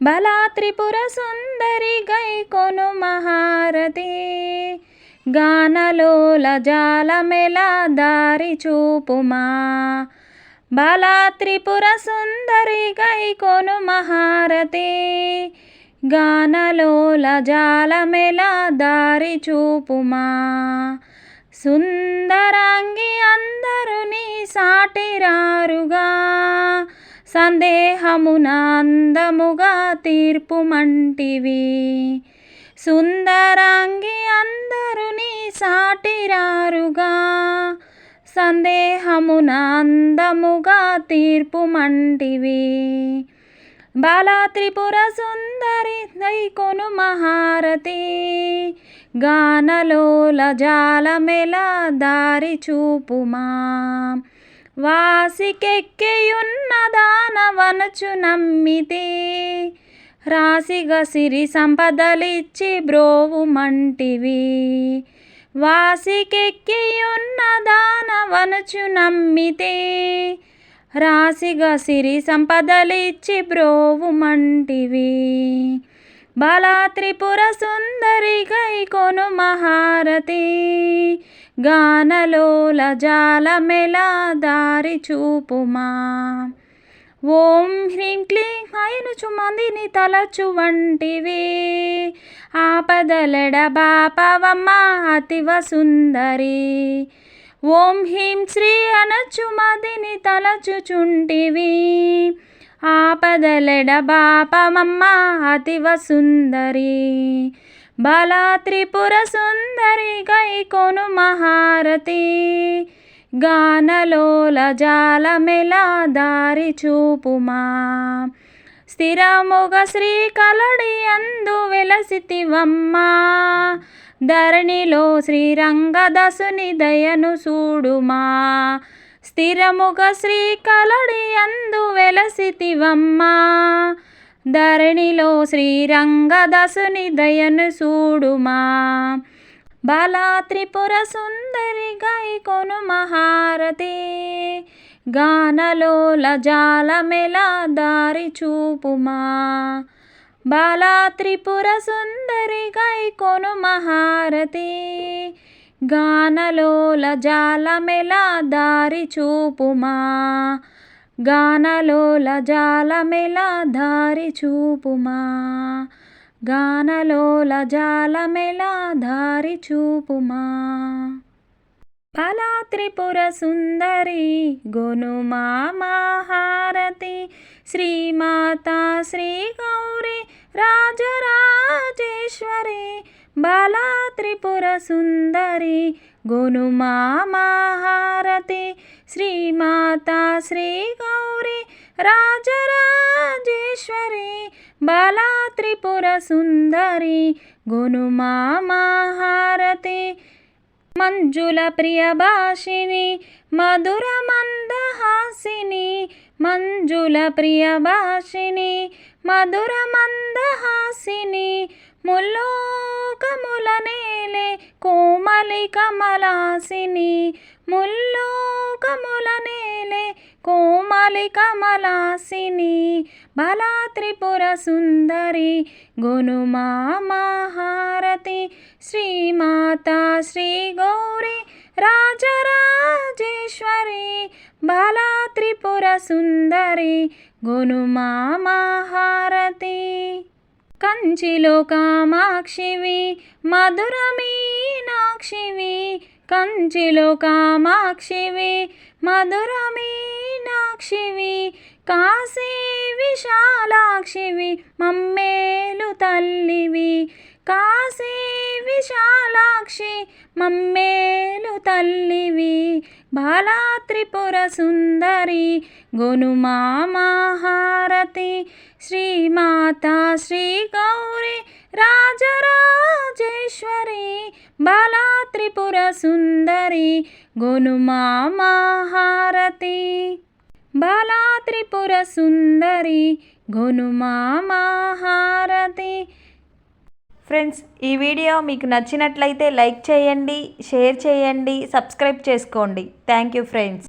బలా త్రిపుర సుందరి గైకొను మహారతి గానలోల జాలమెలా దారి చూపుమా. బలా త్రిపుర సుందరి గైకొను మహారతి గానలోల జాలమెలా దారి చూపుమా. సుందరాంగి అందరు నీ సాటిరారుగా సందేహమున అందముగా తీర్పుమంటివి. సుందరాంగి అందరు నీ సాటిరారుగా సందేహమున అందముగా తీర్పుమంటివి. బాలా త్రిపుర సుందరి గైకొను మహారతి గానలోల జాలమెలా దారి చూపుమా. వాసికెక్కియున్న దానవనుచు నమ్మితే రాశిగా సిరి సంపదలిచ్చి బ్రోవుమంటివి. వాసికెక్కియున్న దానవనుచు నమ్మితే రాశిగా సిరి సంపదలిచ్చి బ్రోవుమంటివి. బాలా త్రిపుర సుందరి గైకొను మహారతి గానలోల జాలమెలా దారి చూపుమా. ఓం హ్రీం క్లీం అయినుచు మందిని తలచు వంటివి ఆపదలెడ బాపవమ్మ అతివ సుందరి. ఓం హ్రీం శ్రీ అనచు మదిని తలచుచుంటివి ఆపదలెడ బాపమమ్మ అతివ సుందరి. బాలా త్రిపుర సుందరి గైకొను మహారతి గానలోల జాలమెలా దారి చూపుమా. స్థిరముగ శ్రీ కలడి అందు వెలసితివమ్మా ధరణిలో శ్రీరంగదాసుని దయను చూడుమా. స్థిరముగ శ్రీ కలడి అందు వెలసితివమ్మా ధరణిలో శ్రీరంగదాసుని దయను చూడుమా. బాలా త్రిపుర సుందరి గైకొను మహారతి గానలోల జాలమెలా దారి చూపుమా. బాలా త్రిపుర సుందరి గైకొను మహారతి గానలోల జాలమెలా దారి చూపుమా. గానలోల జాలమెలా దారి చూపుమా. గానలోల జాలమెలా దారి చూపుమా. బలా త్రిపుర సుందరి గొనుమా మహారతి శ్రీమాతా శ్రీ గౌరీ రాజరాజేశ్వరి. బాలా త్రిపుర సుందరి గొనుమా మహారతి శ్రీమాతా శ్రీ గౌరీ రాజరాజేశ్వరి. బాలా త్రిపుర సుందరి గొనుమా మహారతి మంజుల ప్రియ భాషిని మధుర మందహాసిని. మంజుల ప్రియ భాషిని మధుర మందహాసిని ముల్లోకముల నేలే కోమలి కమలాసిని. ముల్లోకముల నేలే కోమలి కమలాసిని. బలా త్రిపుర సుందరి గొనుమా మహారతి శ్రీమాతా శ్రీ గౌరీ రాజరాజేశ్వరి. బాలా త్రిపుర సుందరి గొనుమా మహారతి. కంచిలో కామాక్షివి మధుర మీనాక్షివి. కంచిలో కామాక్షివి మధుర మీనాక్షివి. కాశీ విశాలాక్షివి మమ్మేలు తల్లివి. కాశీ విశాలాక్షి మమ్మేలు తల్లివి. బాలా త్రిపుర సుందరి గొనుమా మహారతి శ్రీమాతా శ్రీ గౌరీ రాజరాజేశ్వరి. బాలా త్రిపుర సుందరి గొనుమా మహారతి. బాలా త్రిపుర సుందరి గొనుమా మహారతి. ఫ్రెండ్స్, ఈ వీడియో మీకు నచ్చినట్లయితే లైక్ చేయండి, షేర్ చేయండి, సబ్స్క్రైబ్ చేసుకోండి. Thank you friends.